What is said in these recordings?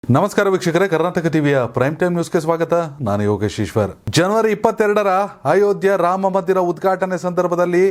ನಮಸ್ಕಾರ ವೀಕ್ಷಕರೇ, ಕರ್ನಾಟಕ ಟಿವಿಯ ಪ್ರೈಮ್ ಟೈಮ್ ನ್ಯೂಸ್ಗೆ ಸ್ವಾಗತ. ನಾನು ಯೋಗೇಶ್ ಈಶ್ವರ್. ಜನವರಿ 22ರ ಅಯೋಧ್ಯೆ ರಾಮ ಮಂದಿರ ಉದ್ಘಾಟನೆ ಸಂದರ್ಭದಲ್ಲಿ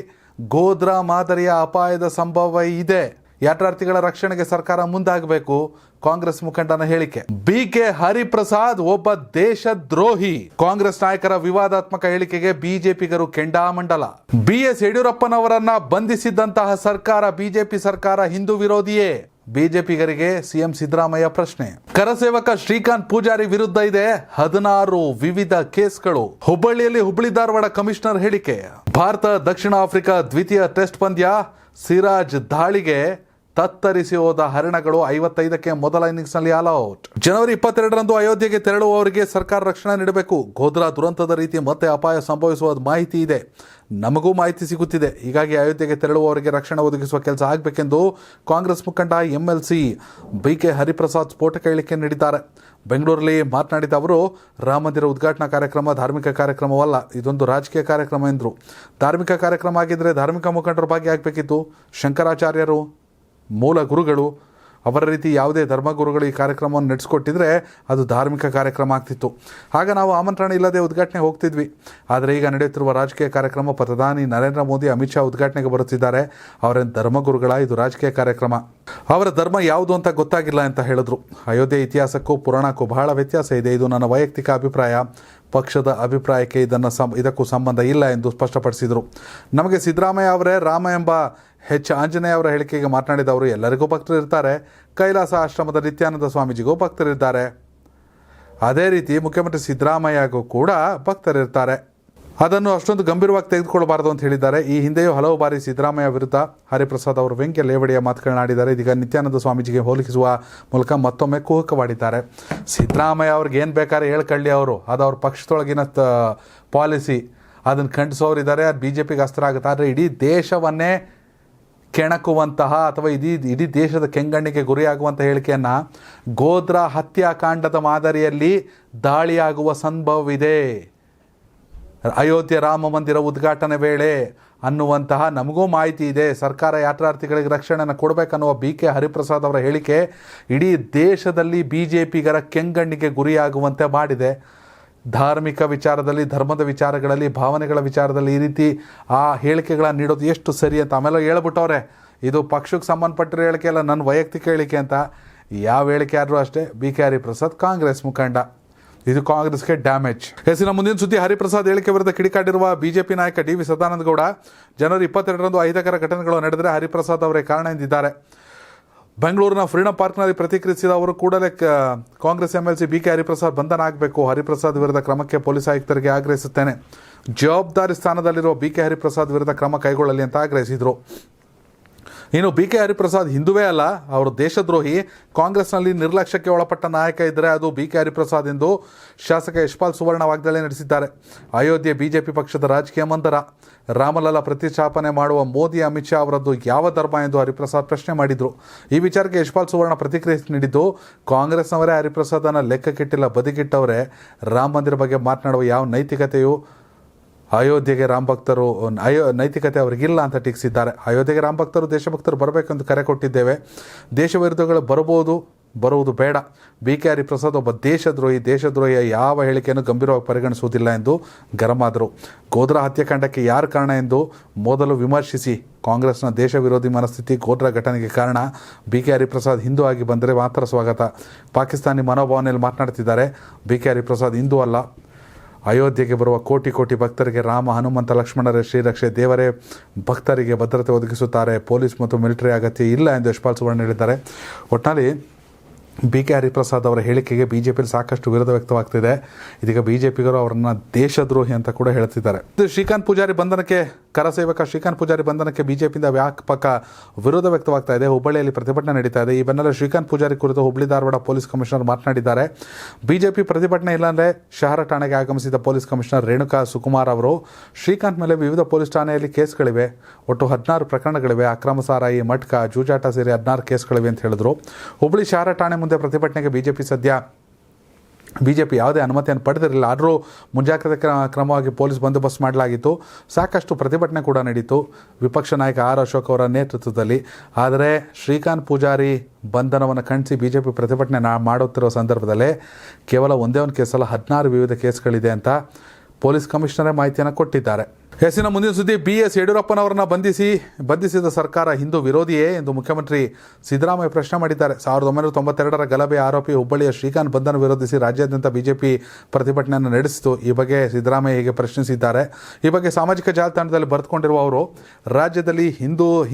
ಗೋಧ್ರಾ ಮಾದರಿಯ ಅಪಾಯದ ಸಂಭವ ಇದೆ. ಯಾತ್ರಾರ್ಥಿಗಳ ರಕ್ಷಣೆಗೆ ಸರ್ಕಾರ ಮುಂದಾಗಬೇಕು. ಕಾಂಗ್ರೆಸ್ ಮುಖಂಡನ ಹೇಳಿಕೆ. ಬಿಕೆ ಹರಿಪ್ರಸಾದ್ ಒಬ್ಬ ದೇಶದ್ರೋಹಿ. ಕಾಂಗ್ರೆಸ್ ನಾಯಕರ ವಿವಾದಾತ್ಮಕ ಹೇಳಿಕೆಗೆ ಬಿಜೆಪಿಗರು ಕೆಂಡಾಮಂಡಲ. ಬಿಎಸ್ ಯಡಿಯೂರಪ್ಪನವರನ್ನ ಬಂಧಿಸಿದ್ದಂತಹ ಸರ್ಕಾರ, ಬಿಜೆಪಿ ಸರ್ಕಾರ ಹಿಂದೂ ವಿರೋಧಿಯೇ? ಬಿಜೆಪಿಗರಿಗೆ ಸಿಎಂ ಸಿದ್ದರಾಮಯ್ಯ ಪ್ರಶ್ನೆ. ಕರಸೇವಕ ಶ್ರೀಕಾಂತ್ ಪೂಜಾರಿ ವಿರುದ್ಧ ಇದೆ 16 ವಿವಿಧ ಕೇಸ್ಗಳು. ಹುಬ್ಬಳ್ಳಿಯಲ್ಲಿ ಹುಬ್ಬಳ್ಳಿ ಧಾರವಾಡ ಕಮಿಷನರ್ ಹೇಳಿಕೆ. ಭಾರತ ದಕ್ಷಿಣ ಆಫ್ರಿಕಾ ದ್ವಿತೀಯ ಟೆಸ್ಟ್ ಪಂದ್ಯ. ಸಿರಾಜ್ ದಾಳಿಗೆ ತತ್ತರಿಸಿ ಹೋದ ಹರಣಗಳು. 55ಕ್ಕೆ ಮೊದಲ ಇನ್ನಿಂಗ್ಸ್ ನಲ್ಲಿ ಆಲ್ ಔಟ್. ಜನವರಿ 22ರಂದು ಅಯೋಧ್ಯೆಗೆ ತೆರಳುವವರಿಗೆ ಸರ್ಕಾರ ರಕ್ಷಣೆ ನೀಡಬೇಕು. ಗೋಧ್ರಾ ದುರಂತದ ರೀತಿ ಮತ್ತೆ ಅಪಾಯ ಸಂಭವಿಸುವ ಮಾಹಿತಿ ಇದೆ. ನಮಗೂ ಮಾಹಿತಿ ಸಿಗುತ್ತಿದೆ. ಹೀಗಾಗಿ ಅಯೋಧ್ಯೆಗೆ ತೆರಳುವವರಿಗೆ ರಕ್ಷಣೆ ಒದಗಿಸುವ ಕೆಲಸ ಆಗಬೇಕೆಂದು ಕಾಂಗ್ರೆಸ್ ಮುಖಂಡ ಎಂಎಲ್ಸಿ ಬಿಕೆ ಹರಿಪ್ರಸಾದ್ ಸ್ಫೋಟಕ ಹೇಳಿಕೆ ನೀಡಿದ್ದಾರೆ. ಬೆಂಗಳೂರಲ್ಲಿ ಮಾತನಾಡಿದ ಅವರು, ರಾಮ ಮಂದಿರ ಉದ್ಘಾಟನಾ ಕಾರ್ಯಕ್ರಮ ಧಾರ್ಮಿಕ ಕಾರ್ಯಕ್ರಮವಲ್ಲ, ಇದೊಂದು ರಾಜಕೀಯ ಕಾರ್ಯಕ್ರಮ ಎಂದರು. ಧಾರ್ಮಿಕ ಕಾರ್ಯಕ್ರಮ ಆಗಿದ್ದರೆ ಧಾರ್ಮಿಕ ಮುಖಂಡರು ಭಾಗಿಯಾಗಬೇಕಿತ್ತು. ಶಂಕರಾಚಾರ್ಯರು ಮೂಲ ಗುರುಗಳು, ಅವರ ರೀತಿ ಯಾವುದೇ ಧರ್ಮಗುರುಗಳು ಈ ಕಾರ್ಯಕ್ರಮವನ್ನು ನಡೆಸಿಕೊಟ್ಟಿದ್ರೆ ಅದು ಧಾರ್ಮಿಕ ಕಾರ್ಯಕ್ರಮ ಆಗ್ತಿತ್ತು. ಆಗ ನಾವು ಆಮಂತ್ರಣ ಇಲ್ಲದೆ ಉದ್ಘಾಟನೆ ಹೋಗ್ತಿದ್ವಿ. ಆದರೆ ಈಗ ನಡೆಯುತ್ತಿರುವ ರಾಜಕೀಯ ಕಾರ್ಯಕ್ರಮ, ಪ್ರಧಾನಿ ನರೇಂದ್ರ ಮೋದಿ, ಅಮಿತ್ ಶಾ ಉದ್ಘಾಟನೆಗೆ ಬರುತ್ತಿದ್ದಾರೆ. ಅವರೇನು ಧರ್ಮಗುರುಗಳ? ಇದು ರಾಜಕೀಯ ಕಾರ್ಯಕ್ರಮ. ಅವರ ಧರ್ಮ ಯಾವುದು ಅಂತ ಗೊತ್ತಾಗಿಲ್ಲ ಅಂತ ಹೇಳಿದ್ರು. ಅಯೋಧ್ಯೆ ಇತಿಹಾಸಕ್ಕೂ ಪುರಾಣಕ್ಕೂ ಬಹಳ ವ್ಯತ್ಯಾಸ ಇದೆ. ಇದು ನನ್ನ ವೈಯಕ್ತಿಕ ಅಭಿಪ್ರಾಯ. ಪಕ್ಷದ ಅಭಿಪ್ರಾಯಕ್ಕೆ ಇದಕ್ಕೂ ಸಂಬಂಧ ಇಲ್ಲ ಎಂದು ಸ್ಪಷ್ಟಪಡಿಸಿದರು. ನಮಗೆ ಸಿದ್ದರಾಮಯ್ಯ ಅವರೇ ರಾಮ ಎಂಬ ಆಂಜನೇಯ ಅವರ ಹೇಳಿಕೆಗೆ ಮಾತನಾಡಿದವರು, ಎಲ್ಲರಿಗೂ ಭಕ್ತರು ಇರ್ತಾರೆ. ಕೈಲಾಸ ಆಶ್ರಮದ ನಿತ್ಯಾನಂದ ಸ್ವಾಮೀಜಿಗೂ ಭಕ್ತರಿದ್ದಾರೆ. ಅದೇ ರೀತಿ ಮುಖ್ಯಮಂತ್ರಿ ಸಿದ್ದರಾಮಯ್ಯಗೂ ಕೂಡ ಭಕ್ತರಿರ್ತಾರೆ. ಅದನ್ನು ಅಷ್ಟೊಂದು ಗಂಭೀರವಾಗಿ ತೆಗೆದುಕೊಳ್ಳಬಾರದು ಅಂತ ಹೇಳಿದ್ದಾರೆ. ಈ ಹಿಂದೆಯೂ ಹಲವು ಬಾರಿ ಸಿದ್ದರಾಮಯ್ಯ ವಿರುದ್ಧ ಹರಿಪ್ರಸಾದ್ ಅವರು ವ್ಯಂಗ್ಯ ಲೇವಡಿಯ ಮಾತುಗಳನ್ನಾಡಿದ್ದಾರೆ. ಇದೀಗ ನಿತ್ಯಾನಂದ ಸ್ವಾಮೀಜಿಗೆ ಹೋಲಿಸುವ ಮೂಲಕ ಮತ್ತೊಮ್ಮೆ ಕುಹಕವಾಡಿದ್ದಾರೆ. ಸಿದ್ದರಾಮಯ್ಯ ಅವ್ರಿಗೆ ಏನು ಬೇಕಾದ್ರೆ ಹೇಳ್ಕೊಳ್ಳಿ, ಅವರು ಅದು ಅವ್ರ ಪಕ್ಷದೊಳಗಿನ ಪಾಲಿಸಿ. ಅದನ್ನು ಖಂಡಿಸೋರಿದ್ದಾರೆ. ಅದು BJPಗೆ ಅಸ್ತ್ರ ಆಗುತ್ತೆ. ಆದರೆ ಇಡೀ ದೇಶವನ್ನೇ ಕೆಣಕುವಂತಹ ಅಥವಾ ಇಡೀ ದೇಶದ ಕೆಂಗಣ್ಣಿಗೆ ಗುರಿಯಾಗುವಂಥ ಹೇಳಿಕೆಯನ್ನು, ಗೋಧ್ರಾ ಹತ್ಯಾಕಾಂಡದ ಮಾದರಿಯಲ್ಲಿ ದಾಳಿಯಾಗುವ ಸಂಭವವಿದೆ ಅಯೋಧ್ಯೆ ರಾಮ ಮಂದಿರ ಉದ್ಘಾಟನೆ ವೇಳೆ ಅನ್ನುವಂತಹ ನಮಗೂ ಮಾಹಿತಿ ಇದೆ. ಸರ್ಕಾರ ಯಾತ್ರಾರ್ಥಿಗಳಿಗೆ ರಕ್ಷಣೆಯನ್ನು ಕೊಡಬೇಕನ್ನುವ ಬಿಕೆ ಹರಿಪ್ರಸಾದ್ ಅವರ ಹೇಳಿಕೆ ಇಡೀ ದೇಶದಲ್ಲಿ BJPಗರ ಕೆಂಗಣ್ಣಿಗೆ ಗುರಿಯಾಗುವಂತೆ ಮಾಡಿದೆ. ಧಾರ್ಮಿಕ ವಿಚಾರದಲ್ಲಿ, ಧರ್ಮದ ವಿಚಾರಗಳಲ್ಲಿ, ಭಾವನೆಗಳ ವಿಚಾರದಲ್ಲಿ ಈ ರೀತಿ ಆ ಹೇಳಿಕೆಗಳನ್ನು ನೀಡೋದು ಎಷ್ಟು ಸರಿ ಅಂತ ಆಮೇಲೆ ಹೇಳ್ಬಿಟ್ಟವ್ರೆ. ಇದು ಪಕ್ಷಕ್ಕೆ ಸಂಬಂಧಪಟ್ಟಿರೋ ಹೇಳಿಕೆ ಅಲ್ಲ, ನನ್ನ ವೈಯಕ್ತಿಕ ಹೇಳಿಕೆ ಅಂತ. ಯಾವ ಹೇಳಿಕೆ ಆದರೂ ಅಷ್ಟೇ. ಬಿಕೆ ಹರಿಪ್ರಸಾದ್ ಕಾಂಗ್ರೆಸ್ ಮುಖಂಡ. ಇದು ಕಾಂಗ್ರೆಸ್ಗೆ ಡ್ಯಾಮೇಜ್. ಹೆಸರಿನ ಮುಂದಿನ ಸುದ್ದಿ. ಹರಿಪ್ರಸಾದ್ ಹೇಳಿಕೆ ವಿರುದ್ಧ ಕಿಡಿಕಾಡಿರುವ ಬಿಜೆಪಿ ನಾಯಕ DV ಸದಾನಂದ ಗೌಡ, ಜನವರಿ 22ರಂದು ಅಹಿತಕರ ಘಟನೆಗಳು ನಡೆದರೆ ಹರಿಪ್ರಸಾದ್ ಅವರೇ ಕಾರಣ ಎಂದಿದ್ದಾರೆ. ಬೆಂಗಳೂರಿನ ಫ್ರೀಡಂ ಪಾರ್ಕ್ನಲ್ಲಿ ಪ್ರತಿಕ್ರಿಯಿಸಿದ ಅವರು, ಕೂಡಲೇ ಕಾಂಗ್ರೆಸ್ MLC ಬಿಕೆ ಹರಿಪ್ರಸಾದ್ ಬಂಧನ ಆಗಬೇಕು. ಹರಿಪ್ರಸಾದ್ ವಿರುದ್ಧ ಕ್ರಮಕ್ಕೆ ಪೊಲೀಸ್ ಆಯುಕ್ತರಿಗೆ ಆಗ್ರಹಿಸುತ್ತೇನೆ. ಜವಾಬ್ದಾರಿ ಸ್ಥಾನದಲ್ಲಿರುವ ಬಿಕೆ ಹರಿಪ್ರಸಾದ್ ವಿರುದ್ಧ ಕ್ರಮ ಕೈಗೊಳ್ಳಲಿ ಅಂತ ಆಗ್ರಹಿಸಿದರು. ಇನ್ನು ಬಿಕೆ ಹರಿಪ್ರಸಾದ್ ಹಿಂದುವೇ ಅಲ್ಲ, ಅವರು ದೇಶದ್ರೋಹಿ. ಕಾಂಗ್ರೆಸ್ನಲ್ಲಿ ನಿರ್ಲಕ್ಷ್ಯಕ್ಕೆ ಒಳಪಟ್ಟ ನಾಯಕ ಇದ್ದರೆ ಅದು ಬಿಕೆ ಹರಿಪ್ರಸಾದ್ ಎಂದು ಶಾಸಕ ಯಶ್ಪಾಲ್ ಸುವರ್ಣ ವಾಗ್ದಾಳಿ ನಡೆಸಿದ್ದಾರೆ. ಅಯೋಧ್ಯೆ BJP ಪಕ್ಷದ ರಾಜಕೀಯ ಮಂದರ. ರಾಮಲಲ್ಲಾ ಪ್ರತಿಷ್ಠಾಪನೆ ಮಾಡುವ ಮೋದಿ, ಅಮಿತ್ ಶಾ ಅವರದ್ದು ಯಾವ ಧರ್ಮ ಎಂದು ಹರಿಪ್ರಸಾದ್ ಪ್ರಶ್ನೆ ಮಾಡಿದರು. ಈ ವಿಚಾರಕ್ಕೆ ಯಶ್ಪಾಲ್ ಸುವರ್ಣ ಪ್ರತಿಕ್ರಿಯೆ ನೀಡಿದ್ದು, ಕಾಂಗ್ರೆಸ್ನವರೇ ಹರಿಪ್ರಸಾದನ್ನು ಲೆಕ್ಕಕ್ಕಿಟ್ಟಿಲ್ಲ, ಬದಿಗಿಟ್ಟವರೇ. ರಾಮ ಮಂದಿರ ಬಗ್ಗೆ ಮಾತನಾಡುವ ಯಾವ ನೈತಿಕತೆಯು ಅಯೋಧ್ಯೆಗೆ ರಾಮ ಭಕ್ತರು ನೈತಿಕತೆ ಅವರಿಗಿಲ್ಲ ಅಂತ ಟೀಕಿಸಿದ್ದಾರೆ. ಅಯೋಧ್ಯೆಗೆ ರಾಮ ಭಕ್ತರು, ದೇಶಭಕ್ತರು ಬರಬೇಕೆಂದು ಕರೆ ಕೊಟ್ಟಿದ್ದೇವೆ. ದೇಶ ವಿರೋಧಿಗಳು ಬರುವುದು ಬೇಡ. ಬಿಕೆ ಹರಿಪ್ರಸಾದ್ ಒಬ್ಬ ದೇಶದ್ರೋಹಿಯ ಯಾವ ಹೇಳಿಕೆಯನ್ನು ಗಂಭೀರವಾಗಿ ಪರಿಗಣಿಸುವುದಿಲ್ಲ ಎಂದು ಗರಂ ಆದರು. ಗೋಧ್ರಾ ಹತ್ಯಾಕಾಂಡಕ್ಕೆ ಯಾರು ಕಾರಣ ಎಂದು ಮೊದಲು ವಿಮರ್ಶಿಸಿ. ಕಾಂಗ್ರೆಸ್ನ ದೇಶ ವಿರೋಧಿ ಮನಸ್ಥಿತಿ ಗೋಧ್ರಾ ಘಟನೆಗೆ ಕಾರಣ. ಬಿಕೆ ಹರಿಪ್ರಸಾದ್ ಹಿಂದೂ ಆಗಿ ಬಂದರೆ ಮಾತ್ರ ಸ್ವಾಗತ. ಪಾಕಿಸ್ತಾನಿ ಮನೋಭಾವನೆಯಲ್ಲಿ ಮಾತನಾಡ್ತಿದ್ದಾರೆ. ಬಿಕೆ ಹರಿಪ್ರಸಾದ್ ಹಿಂದೂ ಅಲ್ಲ. ಅಯೋಧ್ಯೆಗೆ ಬರುವ ಕೋಟಿ ಭಕ್ತರಿಗೆ ರಾಮ, ಹನುಮಂತ, ಲಕ್ಷ್ಮಣರೇ ಶ್ರೀರಕ್ಷೆ. ದೇವರೇ ಭಕ್ತರಿಗೆ ಭದ್ರತೆ ಒದಗಿಸುತ್ತಾರೆ. ಪೊಲೀಸ್ ಮತ್ತು ಮಿಲಿಟರಿ ಅಗತ್ಯ ಇಲ್ಲ ಎಂದು ಯಶ್ಪಾಲ್ ಸುವರ್ಣ ಹೇಳಿದ್ದಾರೆ. ಒಟ್ಟಿನಲ್ಲಿ ಬಿಕೆ ಹರಿಪ್ರಸಾದ್ ಅವರ ಹೇಳಿಕೆಗೆ ಬಿಜೆಪಿಯಲ್ಲಿ ಸಾಕಷ್ಟು ವಿರೋಧ ವ್ಯಕ್ತವಾಗ್ತಿದೆ. ಇದೀಗ ಬಿಜೆಪಿಗರು ಅವರನ್ನು ದೇಶದ್ರೋಹಿ ಅಂತ ಕೂಡ ಹೇಳ್ತಿದ್ದಾರೆ. ಶ್ರೀಕಾಂತ್ ಪೂಜಾರಿ ಬಂಧನಕ್ಕೆ, ಕರಸೇವಕ ಶ್ರೀಕಾಂತ್ ಪೂಜಾರಿ ಬಂಧನಕ್ಕೆ ಬಿಜೆಪಿಯಿಂದ ವ್ಯಾಪಕ ವಿರೋಧ ವ್ಯಕ್ತವಾಗ್ತಾ ಇದೆ. ಹುಬ್ಬಳ್ಳಿಯಲ್ಲಿ ಪ್ರತಿಭಟನೆ ನಡೀತಾ ಇದೆ. ಈ ಬೆನ್ನಲ್ಲೇ ಶ್ರೀಕಾಂತ್ ಪೂಜಾರಿ ಕುರಿತು ಹುಬ್ಬಳ್ಳಿ ಧಾರವಾಡ ಪೊಲೀಸ್ ಕಮಿಷನರ್ ಮಾತನಾಡಿದ್ದಾರೆ. ಬಿಜೆಪಿ ಪ್ರತಿಭಟನೆ ಇಲ್ಲಾಂದರೆ ಶಹರ ಠಾಣೆಗೆ ಆಗಮಿಸಿದ ಪೊಲೀಸ್ ಕಮಿಷನರ್ ರೇಣುಕಾ ಸುಕುಮಾರ್ ಅವರು, ಶ್ರೀಕಾಂತ್ ಮೇಲೆ ವಿವಿಧ ಪೊಲೀಸ್ ಠಾಣೆಯಲ್ಲಿ ಕೇಸ್ಗಳಿವೆ. ಒಟ್ಟು 16 ಪ್ರಕರಣಗಳಿವೆ. ಅಕ್ರಮ ಸಾರಾಯಿ, ಮಟ್ಕ, ಜೂಜಾಟ ಸೇರಿ 16 ಕೇಸ್ಗಳಿವೆ ಅಂತ ಹೇಳಿದ್ರು. ಹುಬ್ಬಳ್ಳಿ ಶಹರ ಠಾಣೆ ಮುಂದೆ ಪ್ರತಿಭಟನೆಗೆ ಬಿಜೆಪಿ ಸದ್ಯ BJP ಯಾವುದೇ ಅನುಮತಿಯನ್ನು ಪಡೆದಿರಲಿಲ್ಲ. ಆದರೂ ಮುಂಜಾಗ್ರತೆ ಕ್ರಮವಾಗಿ ಪೊಲೀಸ್ ಬಂದೋಬಸ್ತ್ ಮಾಡಲಾಗಿತ್ತು. ಸಾಕಷ್ಟು ಪ್ರತಿಭಟನೆ ಕೂಡ ನಡೀತು ವಿಪಕ್ಷ ನಾಯಕ ಆರ್ ಅಶೋಕ್ ಅವರ ನೇತೃತ್ವದಲ್ಲಿ. ಆದರೆ ಶ್ರೀಕಾಂತ್ ಪೂಜಾರಿ ಬಂಧನವನ್ನು ಖಂಡಿಸಿ BJP ಪ್ರತಿಭಟನೆ ಮಾಡುತ್ತಿರುವ ಸಂದರ್ಭದಲ್ಲೇ ಕೇವಲ ಒಂದೇ ಒಂದು ಕೇಸಲ್ಲ 16 ವಿವಿಧ ಕೇಸ್ಗಳಿದೆ ಅಂತ ಪೊಲೀಸ್ ಕಮಿಷನರೇ ಮಾಹಿತಿಯನ್ನು ಕೊಟ್ಟಿದ್ದಾರೆ. ಹೆಸಿನ ಮುಂದಿನ ಸುದ್ದಿ, BS ಯಡಿಯೂರಪ್ಪನವರನ್ನು ಬಂಧಿಸಿದ ಸರ್ಕಾರ ಹಿಂದೂ ವಿರೋಧಿಯೇ ಎಂದು ಮುಖ್ಯಮಂತ್ರಿ ಸಿದ್ದರಾಮಯ್ಯ ಪ್ರಶ್ನೆ ಮಾಡಿದ್ದಾರೆ. 1992ರ ಗಲಭೆ ಆರೋಪಿ ಹುಬ್ಬಳ್ಳಿಯ ಶ್ರೀಕಾಂತ್ ಬಂಧನ ವಿರೋಧಿಸಿ ರಾಜ್ಯಾದ್ಯಂತ BJP ಪ್ರತಿಭಟನೆಯನ್ನು ನಡೆಸಿತು. ಈ ಬಗ್ಗೆ ಸಿದ್ದರಾಮಯ್ಯ ಹೀಗೆ ಪ್ರಶ್ನಿಸಿದ್ದಾರೆ. ಈ ಬಗ್ಗೆ ಸಾಮಾಜಿಕ ಜಾಲತಾಣದಲ್ಲಿ ಬರೆದುಕೊಂಡಿರುವ ಅವರು, ರಾಜ್ಯದಲ್ಲಿ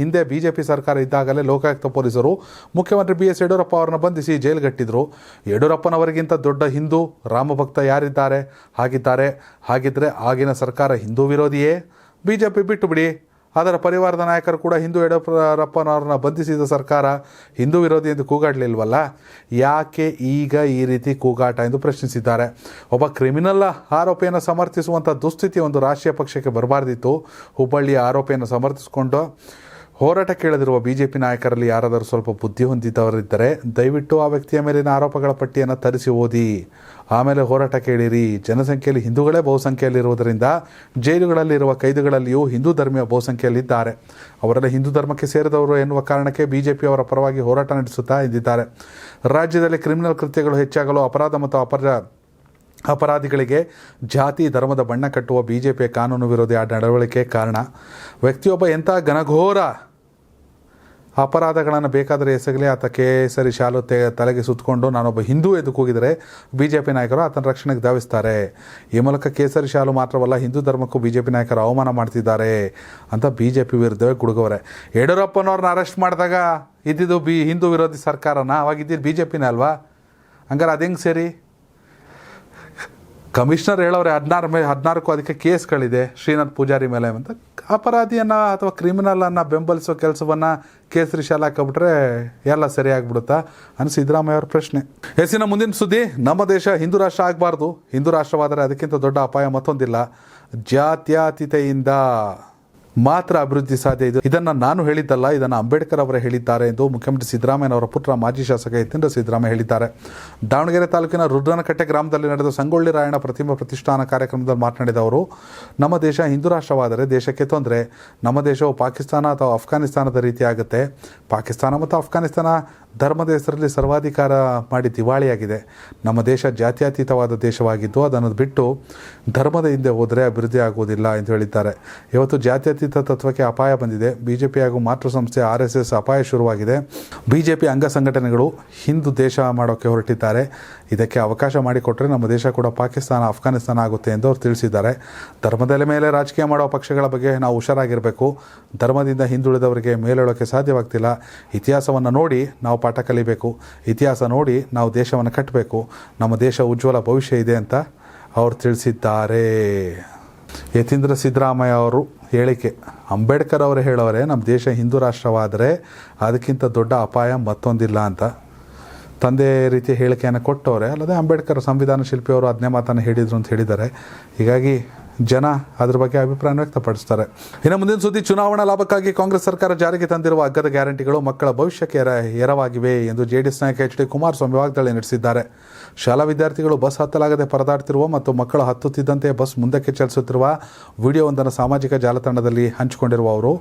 ಹಿಂದೆ BJP ಸರ್ಕಾರ ಇದ್ದಾಗಲೇ ಲೋಕಾಯುಕ್ತ ಪೊಲೀಸರು ಮುಖ್ಯಮಂತ್ರಿ BS ಯಡಿಯೂರಪ್ಪ ಅವರನ್ನು ಬಂಧಿಸಿ ಜೈಲಿಗಟ್ಟಿದ್ರು. ಯಡಿಯೂರಪ್ಪನವರಿಗಿಂತ ದೊಡ್ಡ ಹಿಂದೂ ರಾಮಭಕ್ತ ಯಾರಿದ್ದಾರೆ? ಹಾಗಿದ್ರೆ ಆಗಿನ ಸರ್ಕಾರ ಹಿಂದೂ ವಿರೋಧಿಯೇ? BJP ಬಿಟ್ಟು ಬಿಡಿ, ಅದರ ಪರಿವಾರದ ನಾಯಕರು ಕೂಡ ಯಡಿಯೂರಪ್ಪನವ್ರನ್ನ ಬಂಧಿಸಿದ ಸರ್ಕಾರ ಹಿಂದೂ ವಿರೋಧಿ ಎಂದು ಕೂಗಾಡಲಿಲ್ವಲ್ಲ, ಯಾಕೆ ಈಗ ಈ ರೀತಿ ಕೂಗಾಟ ಎಂದು ಪ್ರಶ್ನಿಸಿದ್ದಾರೆ. ಒಬ್ಬ ಕ್ರಿಮಿನಲ್ ಆರೋಪಿಯನ್ನು ಸಮರ್ಥಿಸುವಂಥ ದುಸ್ಥಿತಿ ಒಂದು ರಾಷ್ಟ್ರೀಯ ಪಕ್ಷಕ್ಕೆ ಬರಬಾರ್ದಿತ್ತು. ಹುಬ್ಬಳ್ಳಿಯ ಆರೋಪಿಯನ್ನು ಸಮರ್ಥಿಸಿಕೊಂಡು ಹೋರಾಟ ಕೇಳದಿರುವ BJP ನಾಯಕರಲ್ಲಿ ಯಾರಾದರೂ ಸ್ವಲ್ಪ ಬುದ್ಧಿ ಹೊಂದಿದವರಿದ್ದರೆ ದಯವಿಟ್ಟು ಆ ವ್ಯಕ್ತಿಯ ಮೇಲಿನ ಆರೋಪಗಳ ಪಟ್ಟಿಯನ್ನು ತರಿಸಿ ಓದಿ, ಆಮೇಲೆ ಹೋರಾಟ ಕೇಳಿರಿ. ಜನಸಂಖ್ಯೆಯಲ್ಲಿ ಹಿಂದೂಗಳೇ ಬಹುಸಂಖ್ಯೆಯಲ್ಲಿರುವುದರಿಂದ ಜೈಲುಗಳಲ್ಲಿರುವ ಕೈದಿಗಳಲ್ಲಿಯೂ ಹಿಂದೂ ಧರ್ಮೀಯ ಬಹುಸಂಖ್ಯೆಯಲ್ಲಿದ್ದಾರೆ. ಅವರೆಲ್ಲ ಹಿಂದೂ ಧರ್ಮಕ್ಕೆ ಸೇರಿದವರು ಎನ್ನುವ ಕಾರಣಕ್ಕೆ BJP ಅವರ ಪರವಾಗಿ ಹೋರಾಟ ನಡೆಸುತ್ತಾ ಇದ್ದಿದ್ದಾರೆ. ರಾಜ್ಯದಲ್ಲಿ ಕ್ರಿಮಿನಲ್ ಕೃತ್ಯಗಳು ಹೆಚ್ಚಾಗಲು ಅಪರಾಧ ಮತ್ತು ಅಪರಾಧಿಗಳಿಗೆ ಜಾತಿ ಧರ್ಮದ ಬಣ್ಣ ಕಟ್ಟುವ BJP ಕಾನೂನು ವಿರೋಧಿ ನಡವಳಿಕೆ ಕಾರಣ. ವ್ಯಕ್ತಿಯೊಬ್ಬ ಎಂಥ ಘನಘೋರ ಅಪರಾಧಗಳನ್ನು ಬೇಕಾದರೆ ಎಸಗಲಿ, ಆತ ಕೇಸರಿ ಶಾಲು ತಲೆಗೆ ಸುತ್ತಕೊಂಡು ನಾನೊಬ್ಬ ಹಿಂದೂ ಎಂದು ಕೂಗಿದರೆ BJP ನಾಯಕರು ಆತನ ರಕ್ಷಣೆಗೆ ಧಾವಿಸ್ತಾರೆ. ಈ ಮೂಲಕ ಕೇಸರಿ ಶಾಲು ಮಾತ್ರವಲ್ಲ, ಹಿಂದೂ ಧರ್ಮಕ್ಕೂ BJP ನಾಯಕರು ಅವಮಾನ ಮಾಡ್ತಿದ್ದಾರೆ ಅಂತ BJP ವಿರುದ್ಧವೇ ಗುಡುಗವರೆ. ಯಡಿಯೂರಪ್ಪನವ್ರನ್ನ ಅರೆಸ್ಟ್ ಮಾಡಿದಾಗ ಇದ್ದಿದ್ದು ಹಿಂದೂ ವಿರೋಧಿ ಸರ್ಕಾರನ, ಅವಾಗಿದ್ದಿದ್ದು BJPನೇ ಅಲ್ವಾ? ಹಂಗಾರೆ ಅದು ಹೆಂಗೆ ಸರಿ? ಕಮಿಷನರ್ ಹೇಳೋರೆ 14ಕ್ಕೂ ಅದಕ್ಕೆ ಕೇಸ್ಗಳಿದೆ ಶ್ರೀನಾಥ್ ಪೂಜಾರಿ ಮೇಲೆ ಅಂತ. ಅಪರಾಧಿಯನ್ನು ಅಥವಾ ಕ್ರಿಮಿನಲನ್ನು ಬೆಂಬಲಿಸೋ ಕೆಲಸವನ್ನು ಕೇಸರಿ ಶಾಲೆ ಹಾಕಿಬಿಟ್ರೆ ಎಲ್ಲ ಸರಿಯಾಗಿಬಿಡುತ್ತಾ ಅನ್ನೋ ಸಿದ್ದರಾಮಯ್ಯ ಅವ್ರ ಪ್ರಶ್ನೆ. ಹೆಸಿನ ಮುಂದಿನ ಸುದ್ದಿ, ನಮ್ಮ ದೇಶ ಹಿಂದೂ ರಾಷ್ಟ್ರ ಆಗಬಾರ್ದು. ಹಿಂದೂ ರಾಷ್ಟ್ರವಾದರೆ ಅದಕ್ಕಿಂತ ದೊಡ್ಡ ಅಪಾಯ ಮತ್ತೊಂದಿಲ್ಲ. ಜಾತ್ಯತೀತತೆಯಿಂದ ಮಾತ್ರ ಅಭಿವೃದ್ಧಿ ಸಾಧ್ಯ. ಇದನ್ನು ನಾನು ಹೇಳಿದ್ದಲ್ಲ, ಇದನ್ನು ಅಂಬೇಡ್ಕರ್ ಅವರೇ ಹೇಳಿದ್ದಾರೆ ಎಂದು ಮುಖ್ಯಮಂತ್ರಿ ಸಿದ್ದರಾಮಯ್ಯನವರ ಪುತ್ರ ಮಾಜಿ ಶಾಸಕ ಯತೀಂದ್ರ ಸಿದ್ದರಾಮಯ್ಯ ಹೇಳಿದ್ದಾರೆ. ದಾವಣಗೆರೆ ತಾಲೂಕಿನ ರುದ್ರನಕಟ್ಟೆ ಗ್ರಾಮದಲ್ಲಿ ನಡೆದ ಸಂಗೊಳ್ಳಿ ರಾಯಣ್ಣ ಪ್ರತಿಮಾ ಪ್ರತಿಷ್ಠಾನ ಕಾರ್ಯಕ್ರಮದಲ್ಲಿ ಮಾತನಾಡಿದ ಅವರು, ನಮ್ಮ ದೇಶ ಹಿಂದೂ ರಾಷ್ಟ್ರವಾದರೆ ದೇಶಕ್ಕೆ ತೊಂದರೆ. ನಮ್ಮ ದೇಶವು ಪಾಕಿಸ್ತಾನ ಅಥವಾ ಅಫ್ಘಾನಿಸ್ತಾನದ ರೀತಿ ಆಗುತ್ತೆ. ಪಾಕಿಸ್ತಾನ ಮತ್ತು ಅಫ್ಘಾನಿಸ್ತಾನ ಧರ್ಮದ ಹೆಸರಲ್ಲಿ ಸರ್ವಾಧಿಕಾರ ಮಾಡಿ ದಿವಾಳಿಯಾಗಿದೆ. ನಮ್ಮ ದೇಶ ಜಾತ್ಯತೀತವಾದ ದೇಶವಾಗಿದ್ದು ಅದನ್ನು ಬಿಟ್ಟು ಧರ್ಮದ ಹಿಂದೆ ಹೋದರೆ ಅಭಿವೃದ್ಧಿ ಆಗುವುದಿಲ್ಲ ಎಂದು ಹೇಳಿದ್ದಾರೆ. ಇವತ್ತು ಜಾತ್ಯತೀತ ತತ್ವಕ್ಕೆ ಅಪಾಯ ಬಂದಿದೆ. BJP ಹಾಗೂ ಮಾತೃ ಸಂಸ್ಥೆ RSS ಅಪಾಯ ಶುರುವಾಗಿದೆ. BJP ಅಂಗ ಸಂಘಟನೆಗಳು ಹಿಂದೂ ದೇಶ ಮಾಡೋಕ್ಕೆ ಹೊರಟಿದ್ದಾರೆ. ಇದಕ್ಕೆ ಅವಕಾಶ ಮಾಡಿಕೊಟ್ರೆ ನಮ್ಮ ದೇಶ ಕೂಡ ಪಾಕಿಸ್ತಾನ ಅಫ್ಘಾನಿಸ್ತಾನ ಆಗುತ್ತೆ ಎಂದು ಅವರು ತಿಳಿಸಿದ್ದಾರೆ. ಧರ್ಮದ ಮೇಲೆ ರಾಜಕೀಯ ಮಾಡುವ ಪಕ್ಷಗಳ ಬಗ್ಗೆ ನಾವು ಹುಷಾರಾಗಿರಬೇಕು. ಧರ್ಮದಿಂದ ಹಿಂದುಳಿದವರಿಗೆ ಮೇಲೇಳೋಕ್ಕೆ ಸಾಧ್ಯವಾಗ್ತಿಲ್ಲ. ಇತಿಹಾಸವನ್ನು ನೋಡಿ ನಾವು ಪಾಠ ಕಲಿಬೇಕು. ಇತಿಹಾಸ ನೋಡಿ ನಾವು ದೇಶವನ್ನು ಕಟ್ಟಬೇಕು. ನಮ್ಮ ದೇಶ ಉಜ್ವಲ ಭವಿಷ್ಯ ಇದೆ ಅಂತ ಅವರು ತಿಳಿಸಿದ್ದಾರೆ. ಯತೀಂದ್ರ ಸಿದ್ದರಾಮಯ್ಯ ಅವರು ಹೇಳಿಕೆ, ಅಂಬೇಡ್ಕರ್ ಅವರು ಹೇಳೋರೆ ನಮ್ಮ ದೇಶ ಹಿಂದೂ ರಾಷ್ಟ್ರವಾದರೆ ಅದಕ್ಕಿಂತ ದೊಡ್ಡ ಅಪಾಯ ಮತ್ತೊಂದಿಲ್ಲ ಅಂತ ತಂದೆ ರೀತಿಯ ಹೇಳಿಕೆಯನ್ನು ಕೊಟ್ಟವ್ರೆ. ಅಲ್ಲದೆ ಅಂಬೇಡ್ಕರ್ ಸಂವಿಧಾನ ಶಿಲ್ಪಿಯವರು ಅದನ್ನೇ ಮಾತನ್ನು ಹೇಳಿದರು ಅಂತ ಹೇಳಿದ್ದಾರೆ. ಹೀಗಾಗಿ ಜನ ಅದ್ರ ಬಗ್ಗೆ ಅಭಿಪ್ರಾಯ ವ್ಯಕ್ತಪಡಿಸ್ತಾರೆ. ಇನ್ನು ಮುಂದಿನ ಸುದ್ದಿ, ಚುನಾವಣಾ ಲಾಭಕ್ಕಾಗಿ ಕಾಂಗ್ರೆಸ್ ಸರ್ಕಾರ ಜಾರಿಗೆ ತಂದಿರುವ ಅಗ್ಗದ ಗ್ಯಾರಂಟಿಗಳು ಮಕ್ಕಳ ಭವಿಷ್ಯಕ್ಕೆ ಎರವಾಗಿವೆ ಎಂದು JDS ನಾಯಕ HD ಕುಮಾರಸ್ವಾಮಿ ವಾಗ್ದಾಳಿ ನಡೆಸಿದ್ದಾರೆ. ಶಾಲಾ ವಿದ್ಯಾರ್ಥಿಗಳು ಬಸ್ ಹತ್ತಲಾಗದೆ ಪರದಾಡ್ತಿರುವ ಮತ್ತು ಮಕ್ಕಳು ಹತ್ತುತ್ತಿದ್ದಂತೆ ಬಸ್ ಮುಂದಕ್ಕೆ ಚಲಿಸುತ್ತಿರುವ ವಿಡಿಯೋವೊಂದನ್ನು ಸಾಮಾಜಿಕ ಜಾಲತಾಣದಲ್ಲಿ ಹಂಚಿಕೊಂಡಿರುವ ಅವರು,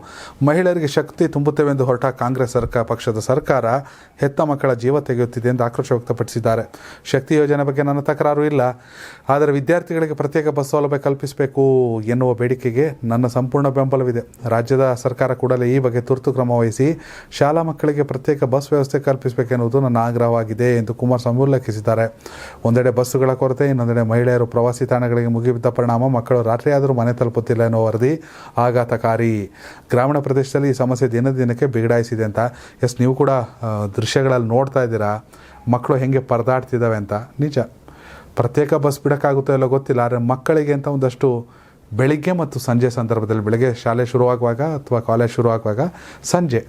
ಮಹಿಳೆಯರಿಗೆ ಶಕ್ತಿ ತುಂಬುತ್ತೇವೆಂದು ಹೊರಟ ಕಾಂಗ್ರೆಸ್ ಪಕ್ಷದ ಸರ್ಕಾರ ಹೆತ್ತ ಮಕ್ಕಳ ಜೀವ ತೆಗೆಯುತ್ತಿದೆ ಎಂದು ಆಕ್ರೋಶ ವ್ಯಕ್ತಪಡಿಸಿದ್ದಾರೆ. ಶಕ್ತಿ ಯೋಜನೆ ಬಗ್ಗೆ ನನ್ನ ತಕರಾರು ಇಲ್ಲ, ಆದರೆ ವಿದ್ಯಾರ್ಥಿಗಳಿಗೆ ಪ್ರತ್ಯೇಕ ಬಸ್ ಸೌಲಭ್ಯ ಕಲ್ಪಿಸಬೇಕು ಎನ್ನುವ ಬೇಡಿಕೆಗೆ ನನ್ನ ಸಂಪೂರ್ಣ ಬೆಂಬಲವಿದೆ. ರಾಜ್ಯದ ಸರ್ಕಾರ ಕೂಡಲೇ ಈ ಬಗ್ಗೆ ತುರ್ತು ಕ್ರಮ ವಹಿಸಿ ಶಾಲಾ ಮಕ್ಕಳಿಗೆ ಪ್ರತ್ಯೇಕ ಬಸ್ ವ್ಯವಸ್ಥೆ ಕಲ್ಪಿಸಬೇಕೆನ್ನುವುದು ನನ್ನ ಆಗ್ರಹವಾಗಿದೆ ಎಂದು ಕುಮಾರಸ್ವಾಮಿ ಉಲ್ಲೇಖಿಸಿದ್ದಾರೆ. ಒಂದೆಡೆ ಬಸ್ಸುಗಳ ಕೊರತೆ, ಇನ್ನೊಂದೆಡೆ ಮಹಿಳೆಯರು ಪ್ರವಾಸಿ ತಾಣಗಳಿಗೆ ಮುಗಿಬಿದ್ದ ಪರಿಣಾಮ ಮಕ್ಕಳು ರಾತ್ರಿಯಾದರೂ ಮನೆ ತಲುಪುತ್ತಿಲ್ಲ ಎನ್ನುವ ವರದಿ ಆಘಾತಕಾರಿ. ಗ್ರಾಮೀಣ ಪ್ರದೇಶದಲ್ಲಿ ಈ ಸಮಸ್ಯೆ ದಿನಕ್ಕೆ ಬಿಗಡಾಯಿಸಿದೆ ಅಂತ. ನೀವು ಕೂಡ ದೃಶ್ಯಗಳಲ್ಲಿ ನೋಡ್ತಾ ಇದ್ದೀರಾ ಮಕ್ಕಳು ಹೆಂಗೆ ಪರದಾಡ್ತಿದ್ದಾವೆ ಅಂತ. ನಿಜ, ಪ್ರತ್ಯೇಕ ಬಸ್ ಬಿಡೋಕ್ಕಾಗುತ್ತೋ ಎಲ್ಲೋ ಗೊತ್ತಿಲ್ಲ, ಆದರೆ ಮಕ್ಕಳಿಗೆ ಅಂತ ಒಂದಷ್ಟು ಬೆಳಿಗ್ಗೆ ಮತ್ತು ಸಂಜೆ ಸಂದರ್ಭದಲ್ಲಿ, ಬೆಳಗ್ಗೆ ಶಾಲೆ ಶುರುವಾಗುವಾಗ ಅಥವಾ ಕಾಲೇಜ್ ಶುರುವಾಗುವಾಗ ಸಂಜೆ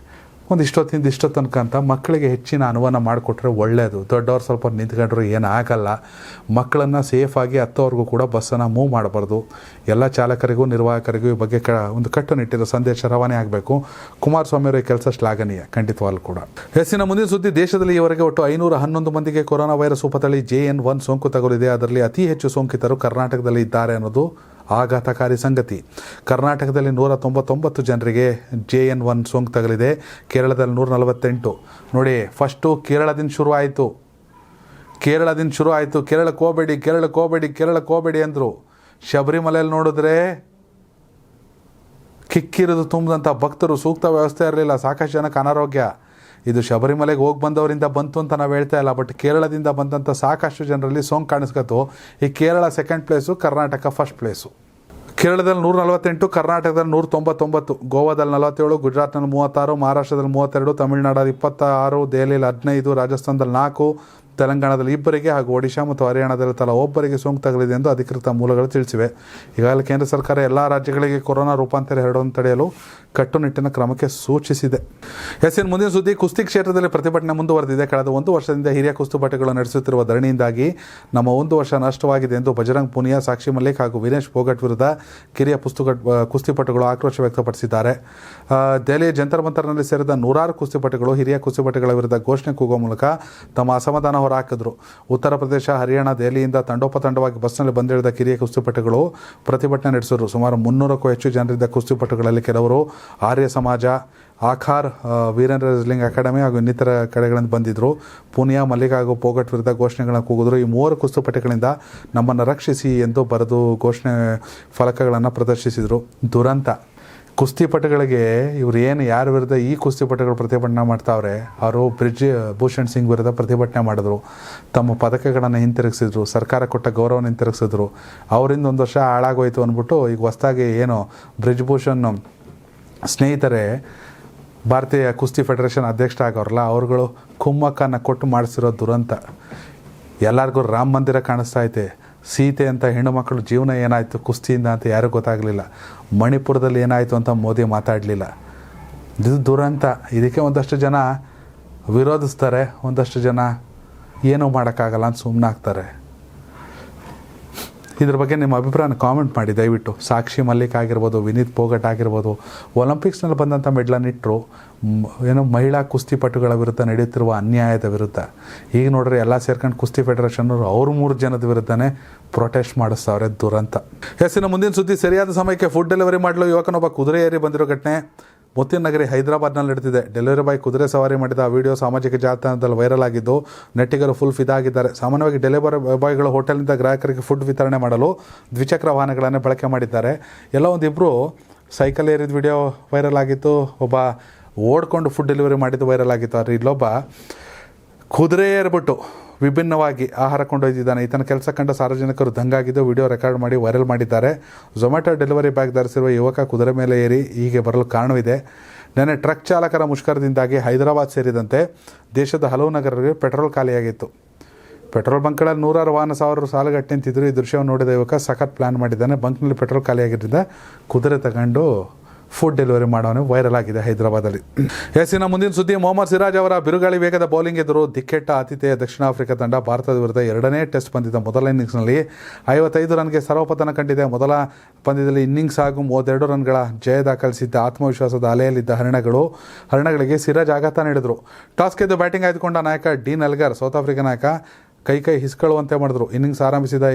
ಒಂದು ಇಷ್ಟೊತ್ತು ತನಕ ಅಂತ ಮಕ್ಕಳಿಗೆ ಹೆಚ್ಚಿನ ಅನುವಾನ ಮಾಡಿಕೊಟ್ರೆ ಒಳ್ಳೆಯದು. ದೊಡ್ಡವ್ರು ಸ್ವಲ್ಪ ನಿಂತ್ಕೊಂಡ್ರು ಏನಾಗಲ್ಲ. ಮಕ್ಕಳನ್ನು ಸೇಫಾಗಿ ಹತ್ತೋವರೆಗೂ ಕೂಡ ಬಸ್ಸನ್ನು ಮೂವ್ ಮಾಡಬಾರ್ದು. ಎಲ್ಲ ಚಾಲಕರಿಗೂ ನಿರ್ವಾಹಕರಿಗೂ ಈ ಬಗ್ಗೆ ಒಂದು ಕಟ್ಟುನಿಟ್ಟಿನ ಸಂದೇಶ ರವಾನೆ ಆಗಬೇಕು. ಕುಮಾರಸ್ವಾಮಿ ಅವರ ಕೆಲಸ ಶ್ಲಾಘನೀಯ, ಖಂಡಿತವಾಗ್ಲೂ ಕೂಡ. ಎಸ್ಸಿನ ಮುಂದಿನ ಸುದ್ದಿ, ದೇಶದಲ್ಲಿ ಈವರೆಗೆ ಒಟ್ಟು 511 ಮಂದಿಗೆ ಕೊರೋನಾ ವೈರಸ್ ಉಪತಳಿ JN1 ಸೋಂಕು ತಗುಲಿದೆ. ಅದರಲ್ಲಿ ಅತಿ ಹೆಚ್ಚು ಸೋಂಕಿತರು ಕರ್ನಾಟಕದಲ್ಲಿ ಇದ್ದಾರೆ ಅನ್ನೋದು ಆಘಾತಕಾರಿ ಸಂಗತಿ. ಕರ್ನಾಟಕದಲ್ಲಿ 199 ಜನರಿಗೆ JN1 ಸೋಂಕು ತಗಲಿದೆ. ಕೇರಳದಲ್ಲಿ 148. ನೋಡಿ, ಫಸ್ಟು ಕೇರಳದಿಂದ ಶುರು ಆಯಿತು. ಕೇರಳಕ್ಕೆ ಹೋಗಬೇಡಿ ಅಂದರು. ಶಬರಿಮಲೆಯಲ್ಲಿ ನೋಡಿದ್ರೆ ಕಿಕ್ಕಿರಿದು ತುಂಬಿದಂಥ ಭಕ್ತರು, ಸೂಕ್ತ ವ್ಯವಸ್ಥೆ ಇರಲಿಲ್ಲ, ಸಾಕಷ್ಟು ಜನಕ್ಕೆ ಅನಾರೋಗ್ಯ. ಇದು ಶಬರಿಮಲೆಗೆ ಹೋಗಿ ಬಂದವರಿಂದ ಬಂತು ಅಂತ ನಾವು ಹೇಳ್ತಾ ಇಲ್ಲ, ಬಟ್ ಕೇರಳದಿಂದ ಬಂದಂಥ ಸಾಕಷ್ಟು ಜನರಲ್ಲಿ ಸೋಂಕು ಕಾಣಿಸ್ಕೊತು. ಈ Kerala second place, Karnataka first place. ಕೇರಳದಲ್ಲಿ 148, ಕರ್ನಾಟಕದಲ್ಲಿ 199, ಗೋವಾದಲ್ಲಿ 47, ಗುಜರಾತ್ನಲ್ಲಿ 36, ಮಹಾರಾಷ್ಟ್ರದಲ್ಲಿ 32, ತಮಿಳುನಾಡಲ್ಲಿ 26, ದೆಹಲಿಯಲ್ಲಿ 15, ರಾಜಸ್ಥಾನದಲ್ಲಿ 4, ತೆಲಂಗಾಣದಲ್ಲಿ 2 ಹಾಗೂ ಒಡಿಶಾ ಮತ್ತು ಹರಿಯಾಣದಲ್ಲಿ ತಲಾ 1 ಸೋಂಕು ತಗಲಿದೆ ಎಂದು ಅಧಿಕೃತ ಮೂಲಗಳು ತಿಳಿಸಿವೆ. ಈಗಾಗಲೇ ಕೇಂದ್ರ ಸರ್ಕಾರ ಎಲ್ಲ ರಾಜ್ಯಗಳಿಗೆ ಕೊರೋನಾ ರೂಪಾಂತರ ಹರಡುವಂತೆ ತಡೆಯಲು ಕಟ್ಟುನಿಟ್ಟಿನ ಕ್ರಮಕ್ಕೆ ಸೂಚಿಸಿದೆ. ಎಸ್ಸಿನ ಮುಂದಿನ ಸುದ್ದಿ, ಕುಸ್ತಿ ಕ್ಷೇತ್ರದಲ್ಲಿ ಪ್ರತಿಭಟನೆ ಮುಂದುವರೆದಿದೆ. ಕಳೆದ 1 ವರ್ಷದಿಂದ ಹಿರಿಯ ಕುಸ್ತಿಪಟುಗಳು ನಡೆಸುತ್ತಿರುವ ಧರಣಿಯಿಂದಾಗಿ ನಮ್ಮ 1 ವರ್ಷ ನಷ್ಟವಾಗಿದೆ ಎಂದು ಬಜರಂಗ್ ಪುನಿಯಾ, ಸಾಕ್ಷಿ ಮಲ್ಲಿಕ್ ಹಾಗೂ ವಿನೇಶ್ ಫೋಗಟ್ ವಿರುದ್ಧ ಕಿರಿಯ ಕುಸ್ತಿಪಟುಗಳು ಆಕ್ರೋಶ ವ್ಯಕ್ತಪಡಿಸಿದ್ದಾರೆ. ದೆಹಲಿಯ ಜಂತರ್ ಮಂತರ್ನಲ್ಲಿ ಸೇರಿದ 100 ಕುಸ್ತಿಪಟುಗಳು ಹಿರಿಯ ಕುಸ್ತಿಪಟುಗಳ ವಿರುದ್ಧ ಘೋಷಣೆ ಕೂಗುವ ಮೂಲಕ ತಮ್ಮ ಅಸಮಾಧಾನ ಹೊರಹಾಕಿದ್ರು. ಉತ್ತರ ಪ್ರದೇಶ, ಹರಿಯಾಣ, ದೆಹಲಿಯಿಂದ ತಂಡೋಪತಂಡವಾಗಿ ಬಸ್ನಲ್ಲಿ ಬಂದಿಳಿದ ಕಿರಿಯ ಕುಸ್ತಿಪಟುಗಳು ಪ್ರತಿಭಟನೆ ನಡೆಸಿದರು. ಸುಮಾರು 300ಕ್ಕೂ ಹೆಚ್ಚು ಜನರಿದ್ದ ಕುಸ್ತಿಪಟುಗಳಲ್ಲಿ ಕೆಲವರು ಆರ್ಯ ಸಮಾಜ, ಆಖಾರ್, ವೀರೇಂದ್ರ ರೆಸ್ಲಿಂಗ್ ಅಕಾಡೆಮಿ ಹಾಗೂ ಇನ್ನಿತರ ಕಡೆಗಳಿಂದ ಬಂದಿದ್ದರು. ಪುನಿಯಾ, ಮಲ್ಲಿಕ್ ಹಾಗೂ ಫೋಗಟ್ ವಿರುದ್ಧ ಘೋಷಣೆಗಳನ್ನು ಕೂಗಿದ್ರು. ಈ 3 ಕುಸ್ತಿಪಟುಗಳಿಂದ ನಮ್ಮನ್ನು ರಕ್ಷಿಸಿ ಎಂದು ಬರೆದು ಘೋಷಣೆ ಫಲಕಗಳನ್ನು ಪ್ರದರ್ಶಿಸಿದರು. ದುರಂತ. ಕುಸ್ತಿಪಟುಗಳಿಗೆ ಇವ್ರು ಯಾರ ವಿರುದ್ಧ ಈ ಕುಸ್ತಿಪಟುಗಳು ಪ್ರತಿಭಟನೆ ಮಾಡ್ತಾವ್ರೆ, ಅವರು ಬ್ರಿಜ್ ಭೂಷಣ್ ಸಿಂಗ್ ವಿರುದ್ಧ ಪ್ರತಿಭಟನೆ ಮಾಡಿದ್ರು. ತಮ್ಮ ಪದಕಗಳನ್ನು ಹಿಂತಿರುಗಿಸಿದ್ರು, ಸರ್ಕಾರ ಕೊಟ್ಟ ಗೌರವನ ಹಿಂತಿರುಗಿಸಿದ್ರು. ಅವರಿಂದ 1 ವರ್ಷ ಹಾಳಾಗೋಯ್ತು ಅಂದ್ಬಿಟ್ಟು ಈಗ ಹೊಸದಾಗಿ ಬ್ರಿಜ್ ಭೂಷಣ್ ಸ್ನೇಹಿತರೆ ಭಾರತೀಯ ಕುಸ್ತಿ ಫೆಡರೇಷನ್ ಅಧ್ಯಕ್ಷರಾಗವ್ರಲ್ಲ, ಅವ್ರುಗಳು ಕುಮ್ಮಕ್ಕನ್ನು ಕೊಟ್ಟು ಮಾಡಿಸಿರೋ ದುರಂತ. ಎಲ್ಲರಿಗೂ ರಾಮ ಮಂದಿರ ಕಾಣಿಸ್ತಾ ಐತೆ. ಸೀತೆ ಅಂತ ಹೆಣ್ಣು ಮಕ್ಕಳು ಜೀವನ ಏನಾಯಿತು ಕುಸ್ತಿಯಿಂದ ಅಂತ ಯಾರಿಗೂ ಗೊತ್ತಾಗಲಿಲ್ಲ. ಮಣಿಪುರದಲ್ಲಿ ಏನಾಯಿತು ಅಂತ ಮೋದಿ ಮಾತಾಡಲಿಲ್ಲ. ಇದು ದುರಂತ. ಇದಕ್ಕೆ ಒಂದಷ್ಟು ಜನ ವಿರೋಧಿಸ್ತಾರೆ, ಒಂದಷ್ಟು ಜನ ಏನೂ ಮಾಡೋಕ್ಕಾಗಲ್ಲ ಅಂತ ಸುಮ್ಮನಾಗ್ತಾರೆ. ಇದ್ರ ಬಗ್ಗೆ ನಿಮ್ಮ ಅಭಿಪ್ರಾಯನ ಕಾಮೆಂಟ್ ಮಾಡಿ ದಯವಿಟ್ಟು. ಸಾಕ್ಷಿ ಮಲ್ಲಿಕ್ ಆಗಿರ್ಬೋದು, ವಿನೀತ್ ಫೋಗಟ್ ಆಗಿರ್ಬೋದು, ಒಲಿಂಪಿಕ್ಸ್ನಲ್ಲಿ ಬಂದಂಥ ಮೆಡ್ಲನ್ನಿಟ್ಟರು ಮಹಿಳಾ ಕುಸ್ತಿಪಟುಗಳ ವಿರುದ್ಧ ನಡೆಯುತ್ತಿರುವ ಅನ್ಯಾಯದ ವಿರುದ್ಧ. ಈಗ ನೋಡ್ರಿ ಎಲ್ಲ ಸೇರ್ಕೊಂಡು ಕುಸ್ತಿ ಫೆಡರೇಷನ್ನವರು ಅವ್ರು 3 ಜನದ ವಿರುದ್ಧನೇ ಪ್ರೊಟೆಸ್ಟ್ ಮಾಡಿಸ್ತಾವ್ರೆ. ದುರಂತ. ಎಸ್ಸಿನ ಮುಂದಿನ ಸುದ್ದಿ, ಸರಿಯಾದ ಸಮಯಕ್ಕೆ ಫುಡ್ ಡೆಲಿವರಿ ಮಾಡಲು ಯುವಕನೊಬ್ಬ ಕುದುರೆ ಏರಿ ಬಂದಿರೋ ಘಟನೆ ಮುತ್ತಿನ ನಗರಿ ಹೈದರಾಬಾದ್ನಲ್ಲಿ ನಡೆದಿದೆ. ಡೆಲಿವರಿ ಬಾಯ್ ಕುದುರೆ ಸವಾರಿ ಮಾಡಿದ ಆ ವಿಡಿಯೋ ಸಾಮಾಜಿಕ ಜಾಲತಾಣದಲ್ಲಿ ವೈರಲ್ ಆಗಿದ್ದು ನೆಟ್ಟಿಗರು ಫುಲ್ ಫಿದಾಗಿದ್ದಾರೆ. ಸಾಮಾನ್ಯವಾಗಿ ಡೆಲಿವರಿ ಬಾಯ್ಗಳು ಹೋಟೆಲ್ನಿಂದ ಗ್ರಾಹಕರಿಗೆ ಫುಡ್ ವಿತರಣೆ ಮಾಡಲು ದ್ವಿಚಕ್ರ ವಾಹನಗಳನ್ನು ಬಳಕೆ ಮಾಡಿದ್ದಾರೆ. ಎಲ್ಲ ಒಂದಿಬ್ಬರು ಸೈಕಲ್ ಏರಿದ ವಿಡಿಯೋ ವೈರಲ್ ಆಗಿತ್ತು, ಒಬ್ಬ ಓಡ್ಕೊಂಡು ಫುಡ್ ಡೆಲಿವರಿ ಮಾಡಿದ್ದು ವೈರಲ್ ಆಗಿತ್ತು. ಆದರೆ ಇಲ್ಲೊಬ್ಬ ಕುದುರೆ ಏರ್ಬಿಟ್ಟು ವಿಭಿನ್ನವಾಗಿ ಆಹಾರ ಕೊಂಡೊಯ್ದಿದ್ದಾನೆ. ಈತನ ಕೆಲಸ ಕಂಡ ಸಾರ್ವಜನಿಕರು ದಂಗಾಗಿದ್ದು ವಿಡಿಯೋ ರೆಕಾರ್ಡ್ ಮಾಡಿ ವೈರಲ್ ಮಾಡಿದ್ದಾರೆ. ಝೊಮ್ಯಾಟೊ ಡೆಲಿವರಿ ಬ್ಯಾಗ್ ಧರಿಸಿರುವ ಯುವಕ ಕುದುರೆ ಮೇಲೆ ಏರಿ ಹೀಗೆ ಬರಲು ಕಾರಣವಿದೆ. ನೆನ್ನೆ ಟ್ರಕ್ ಚಾಲಕರ ಮುಷ್ಕರದಿಂದಾಗಿ ಹೈದರಾಬಾದ್ ಸೇರಿದಂತೆ ದೇಶದ ಹಲವು ನಗರಗಳಿಗೆ ಪೆಟ್ರೋಲ್ ಖಾಲಿಯಾಗಿತ್ತು. ಪೆಟ್ರೋಲ್ ಬಂಕ್ಗಳಲ್ಲಿ 100 ವಾಹನ ಸಾವಿರ ಸಾಲುಗಟ್ಟಿ ನಿಂತಿದ್ರು. ಈ ದೃಶ್ಯವನ್ನು ನೋಡಿದ ಯುವಕ ಸಖತ್ ಪ್ಲ್ಯಾನ್ ಮಾಡಿದ್ದಾನೆ. ಬಂಕ್ನಲ್ಲಿ ಪೆಟ್ರೋಲ್ ಖಾಲಿಯಾಗಿದ್ದರಿಂದ ಕುದುರೆ ತಗೊಂಡು ಫುಡ್ ಡೆಲಿವರಿ ಮಾಡೋನು ವೈರಲ್ ಆಗಿದೆ ಹೈದರಾಬಾದಲ್ಲಿ. ಎಸ್ಸಿನ ಮುಂದಿನ ಸುದ್ದಿ, ಮೊಹಮ್ಮದ್ ಸಿರಾಜ್ ಅವರ ಬಿರುಗಾಳಿ ವೇಗದ ಬೌಲಿಂಗ್ ಎದುರು ದಿಕ್ಕೆಟ್ಟ ಆತಿಥೇಯ ದಕ್ಷಿಣ ಆಫ್ರಿಕಾ ತಂಡ ಭಾರತದ ವಿರುದ್ಧ 2ನೇ ಟೆಸ್ಟ್ ಪಂದ್ಯದ ಮೊದಲ ಇನ್ನಿಂಗ್ಸ್ನಲ್ಲಿ 55 ರನ್ಗೆ ಸರ್ವಪತನ ಕಂಡಿದೆ. ಮೊದಲ ಪಂದ್ಯದಲ್ಲಿ ಇನ್ನಿಂಗ್ಸ್ ಹಾಗೂ 32 ರನ್ಗಳ ಜಯ ದಾಖಲಿಸಿದ್ದ ಆತ್ಮವಿಶ್ವಾಸದ ಅಲೆಯಲ್ಲಿದ್ದ ಹರಣಗಳಿಗೆ ಸಿರಾಜ್ ಆಘಾತ ನೀಡಿದರು. ಟಾಸ್ ಗೆದ್ದು ಬ್ಯಾಟಿಂಗ್ ಆಯ್ದುಕೊಂಡ ನಾಯಕ ಡೀನ್ ಎಲ್ಗರ್ ಸೌತ್ ಆಫ್ರಿಕಾ ನಾಯಕ ಕೈ ಹಿಸ್ಕೊಳ್ಳುವಂತೆ ಮಾಡಿದ್ರು. ಇನ್ನಿಂಗ್ಸ್ ಆರಂಭಿಸಿದ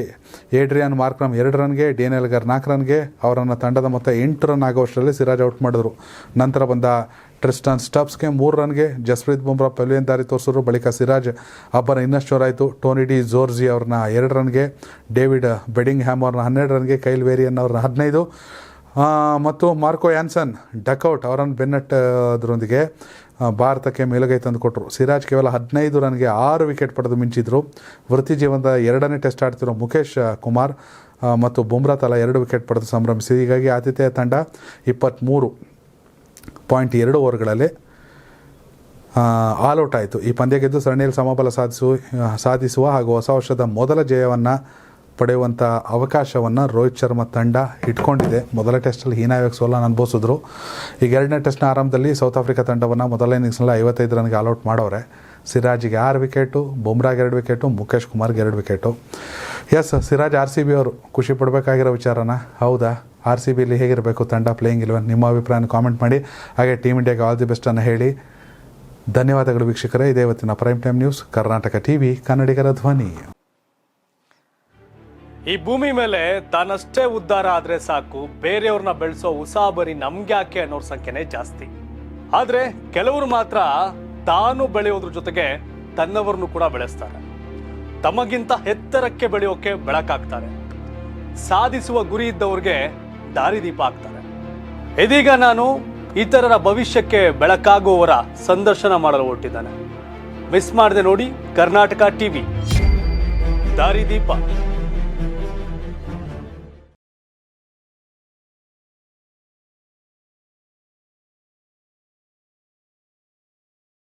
ಏಡ್ರಿಯಾನ್ ಮಾರ್ಕ್ರಮ್ 2 ರನ್ಗೆ, ಡೀನ್ ಎಲ್ಗರ್ 4 ರನ್ಗೆ ಅವರನ್ನು ತಂಡದ ಮೊತ್ತ 8 ರನ್ ಆಗುವಷ್ಟರಲ್ಲಿ ಸಿರಾಜ್ ಔಟ್ ಮಾಡಿದ್ರು. ನಂತರ ಬಂದ ಟ್ರಿಸ್ಟನ್ ಸ್ಟಬ್ಸ್ಗೆ 3 ರನ್ಗೆ ಜಸ್ಪ್ರೀತ್ ಬುಮ್ರಾ ಪೆವಿಲಿಯನ್ ದಾರಿ ತೋರಿಸಿದ್ರು. ಬಳಿಕ ಸಿರಾಜ್ ಅಬ್ಬರ ಇನ್ನಷ್ಟು ಹೊರಾಯಿತು. ಟೋನಿ ಡಿ ಜೋರ್ಜಿ ಅವ್ರನ್ನ 2 ರನ್ಗೆ, ಡೇವಿಡ್ ಬೆಡಿಂಗ್ ಹ್ಯಾಮ್ ಅವ್ರನ್ನ 12 ರನ್ಗೆ, ಕೈಲ್ ವೇರಿಯನ್ ಅವ್ರನ್ನ 15 ಮತ್ತು ಮಾರ್ಕೋ ಯಾನ್ಸನ್ ಡಕ್ಔಟ್ ಅವರನ್ನು ಬೆನ್ನಟ್ಟದ್ರೊಂದಿಗೆ ಭಾರತಕ್ಕೆ ಮೇಲುಗೈ ತಂದುಕೊಟ್ರು. ಸಿರಾಜ್ ಕೇವಲ 15 ರನ್ಗೆ 6 ವಿಕೆಟ್ ಪಡೆದು ಮಿಂಚಿದ್ರು. ವೃತ್ತಿ ಜೀವನದ 2ನೇ ಟೆಸ್ಟ್ ಆಡ್ತಿರೋ ಮುಖೇಶ್ ಕುಮಾರ್ ಮತ್ತು ಬುಮ್ರಾ ತಲಾ 2 ವಿಕೆಟ್ ಪಡೆದು ಸಂಭ್ರಮಿಸಿ. ಹೀಗಾಗಿ ಆತಿಥೇಯ ತಂಡ 23.2 ಓವರ್ಗಳಲ್ಲಿ ಆಲ್ಔಟ್ ಆಯಿತು. ಈ ಪಂದ್ಯ ಗೆದ್ದು ಸರಣಿಯಲ್ಲಿ ಸಮಬಲ ಸಾಧಿಸುವ ಹಾಗೂ ಹೊಸ ವರ್ಷದ ಮೊದಲ ಜಯವನ್ನು ಪಡೆಯುವಂಥ ಅವಕಾಶವನ್ನು ರೋಹಿತ್ ಶರ್ಮಾ ತಂಡ ಇಟ್ಕೊಂಡಿದೆ. ಮೊದಲ ಟೆಸ್ಟಲ್ಲಿ ಹೀನಾಯವಾಗಿ ಸೋಲನ್ನು ಅನುಭವಿಸಿದ್ರು. ಈಗ ಎರಡನೇ ಟೆಸ್ಟ್ನ ಆರಂಭದಲ್ಲಿ ಸೌತ್ ಆಫ್ರಿಕಾ ತಂಡವನ್ನು ಮೊದಲನೇ ಇನ್ನಿಂಗ್ಸ್ನಲ್ಲಿ 55 ರನ್ಗೆ ಆಲ್ಔಟ್ ಮಾಡವ್ರೆ. ಸಿರಾಜ್ಗೆ 6 ವಿಕೆಟು, ಬುಮ್ರಾಗೆ 2 ವಿಕೆಟು, ಮುಖೇಶ್ ಕುಮಾರ್ಗೆ 2 ವಿಕೆಟು. ಎಸ್, ಸಿರಾಜ್ RCB ಅವರು ಖುಷಿ ಪಡಬೇಕಾಗಿರೋ ವಿಚಾರನ. ಹೌದಾ? RCBಲಿ ಹೇಗಿರಬೇಕು ತಂಡ, ಪ್ಲೇಯಿಂಗ್ 11? ನಿಮ್ಮ ಅಭಿಪ್ರಾಯನ ಕಾಮೆಂಟ್ ಮಾಡಿ. ಹಾಗೆ ಟೀಮ್ ಇಂಡಿಯಾಗೆ ಆಲ್ ದಿ ಬೆಸ್ಟನ್ನು ಹೇಳಿ. ಧನ್ಯವಾದಗಳು ವೀಕ್ಷಕರೇ. ಇದೇ ಇವತ್ತಿನ prime time news, Karnataka TV, ಕನ್ನಡಿಗರ ಧ್ವನಿ. ಈ ಭೂಮಿ ಮೇಲೆ ತಾನಷ್ಟೇ ಉದ್ಧಾರ ಆದ್ರೆ ಸಾಕು, ಬೇರೆಯವ್ರನ್ನ ಬೆಳೆಸೋ ಉಸಾಬರಿ ನಮ್ಗ್ಯಾಕೆ ಅನ್ನೋರ್ ಸಂಖ್ಯೆನೇ ಜಾಸ್ತಿ. ಆದ್ರೆ ಕೆಲವರು ಮಾತ್ರ ತಾನು ಬೆಳೆಯೋದ್ರ ಜೊತೆಗೆ ತನ್ನವರನ್ನು ಕೂಡ ಬೆಳೆಸ್ತಾರೆ. ತಮಗಿಂತ ಎತ್ತರಕ್ಕೆ ಬೆಳೆಯೋಕೆ ಬೆಳಕಾಗ್ತಾರೆ. ಸಾಧಿಸುವ ಗುರಿ ಇದ್ದವ್ರಿಗೆ ದಾರಿದೀಪ ಆಗ್ತಾರೆ. ಇದೀಗ ನಾನು ಇತರರ ಭವಿಷ್ಯಕ್ಕೆ ಬೆಳಕಾಗುವವರ ಸಂದರ್ಶನ ಮಾಡಲು ಹೊರಟಿದ್ದಾನೆ. ಮಿಸ್ ಮಾಡದೆ ನೋಡಿ ಕರ್ನಾಟಕ TV ದಾರಿದೀಪ.